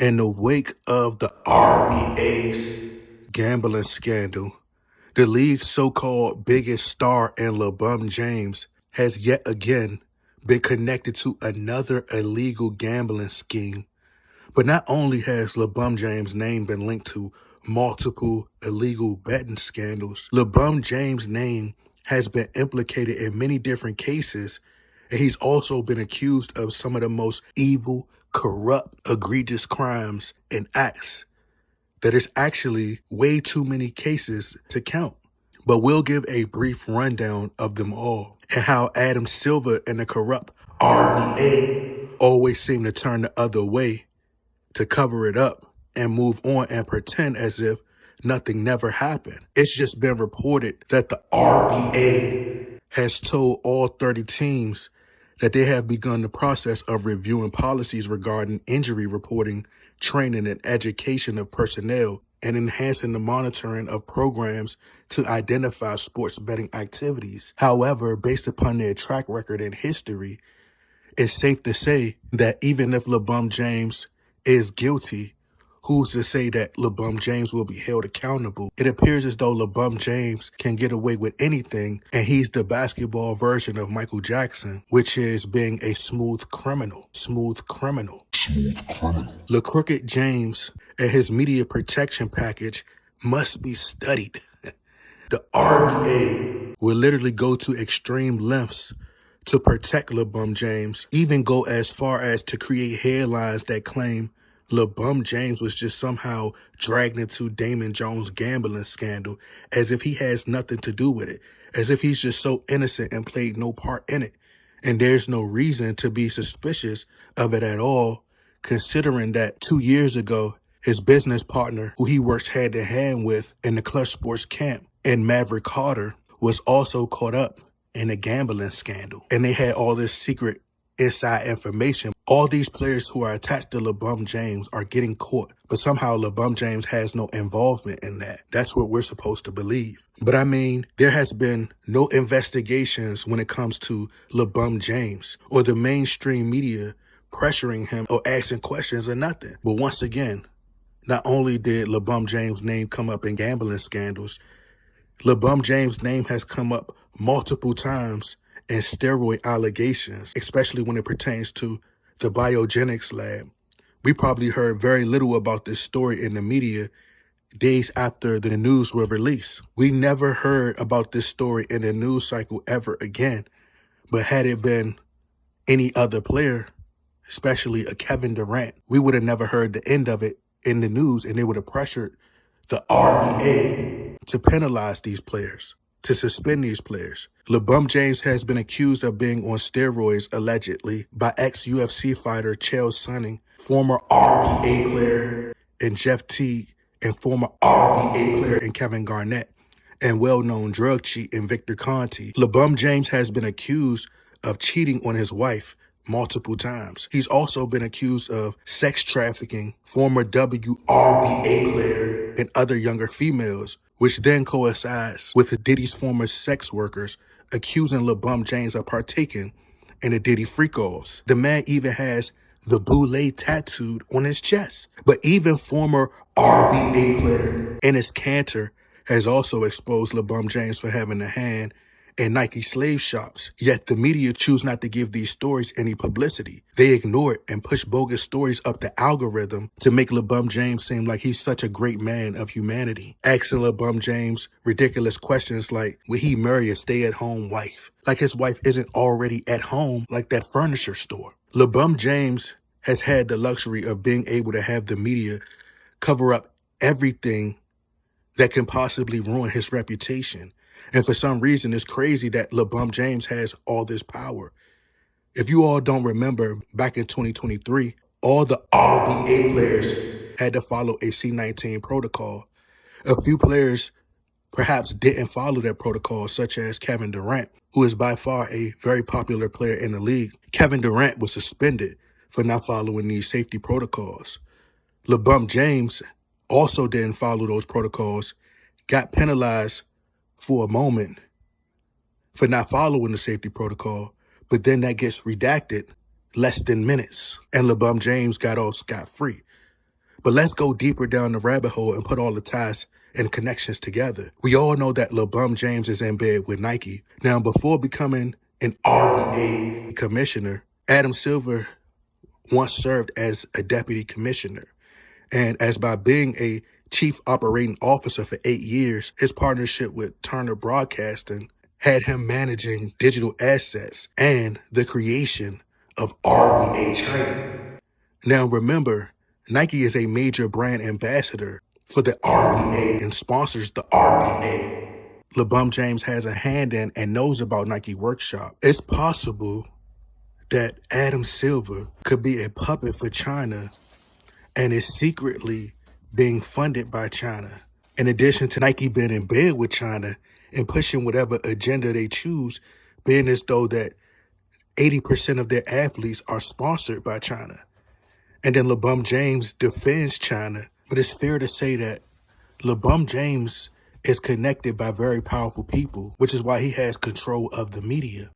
In the wake of the RBA's gambling scandal, the league's so-called biggest star in LeBron James has yet again been connected to another illegal gambling scheme. But not only has LeBron James' name been linked to multiple illegal betting scandals, LeBron James' name has been implicated in many different cases, and he's also been accused of some of the most evil, corrupt, egregious crimes and acts that is actually way too many cases to count. But we'll give a brief rundown of them all and how Adam Silver and the corrupt RBA always seem to turn the other way to cover it up and move on and pretend as if nothing never happened. It's just been reported that the RBA has told all 30 teams that they have begun the process of reviewing policies regarding injury reporting, training, and education of personnel, and enhancing the monitoring of programs to identify sports betting activities. However, based upon their track record and history, it's safe to say that even if LeBron James is guilty, who's to say that LeBron James will be held accountable? It appears as though LeBron James can get away with anything, and he's the basketball version of Michael Jackson, which is being a smooth criminal. The crooked James and his media protection package must be studied. The RBA will literally go to extreme lengths to protect LeBron James, even go as far as to create headlines that claim LeBron James was just somehow dragged into Damon Jones' gambling scandal, as if he has nothing to do with it, as if he's just so innocent and played no part in it. And there's no reason to be suspicious of it at all, considering that 2 years ago, his business partner, who he works hand in hand with in the Clutch Sports camp, and Maverick Carter, was also caught up in a gambling scandal. And they had all this secret inside information. All these players who are attached to LeBron James are getting caught, but somehow LeBron James has no involvement in that. That's what we're supposed to believe. But I mean, there has been no investigations when it comes to LeBron James or the mainstream media pressuring him or asking questions or nothing. But once again, not only did LeBron James' name come up in gambling scandals, LeBron James' name has come up multiple times in steroid allegations, especially when it pertains to the biogenics lab. We probably heard very little about this story in the media days after the news were released. We never heard about this story in the news cycle ever again. But had it been any other player, especially a Kevin Durant, we would have never heard the end of it in the news, and they would have pressured the RBA to penalize these players, to suspend these players. LeBron James has been accused of being on steroids, allegedly, by ex-UFC fighter Chael Sonnen, former RBA player and Jeff Teague, and former RBA player and Kevin Garnett, and well-known drug cheat in Victor Conte. LeBron James has been accused of cheating on his wife multiple times. He's also been accused of sex trafficking former WRBA player and other younger females, which then coincides with Diddy's former sex workers accusing LeBron James of partaking in the Diddy freak-offs. The man even has the boule tattooed on his chest. But even former RBA player Enes Kanter has also exposed LeBron James for having a hand in Nike slave shops. Yet the media choose not to give these stories any publicity. They ignore it and push bogus stories up the algorithm to make LeBron James seem like he's such a great man of humanity. Asking LeBron James ridiculous questions like, will he marry a stay-at-home wife? Like his wife isn't already at home like that furniture store. LeBron James has had the luxury of being able to have the media cover up everything that can possibly ruin his reputation. And for some reason, it's crazy that LeBron James has all this power. If you all don't remember, back in 2023, all the RBA players had to follow a C-19 protocol. A few players perhaps didn't follow that protocol, such as Kevin Durant, who is by far a very popular player in the league. Kevin Durant was suspended for not following these safety protocols. LeBron James also didn't follow those protocols, got penalized for a moment for not following the safety protocol, but then that gets redacted less than minutes, and LeBron James got off scot-free. But let's go deeper down the rabbit hole and put all the ties and connections together. We all know that LeBron James is in bed with Nike. Now, before becoming an RBA commissioner, Adam Silver once served as a deputy commissioner. And as by being a chief operating officer for 8 years, his partnership with Turner Broadcasting had him managing digital assets and the creation of RBA China. Now remember, Nike is a major brand ambassador for the RBA and sponsors the RBA. LeBron James has a hand in and knows about Nike Workshop. It's possible that Adam Silver could be a puppet for China and is secretly being funded by China. In addition to Nike being in bed with China and pushing whatever agenda they choose, being as though that 80% of their athletes are sponsored by China. And then LeBron James defends China, but it's fair to say that LeBron James is connected by very powerful people, which is why he has control of the media.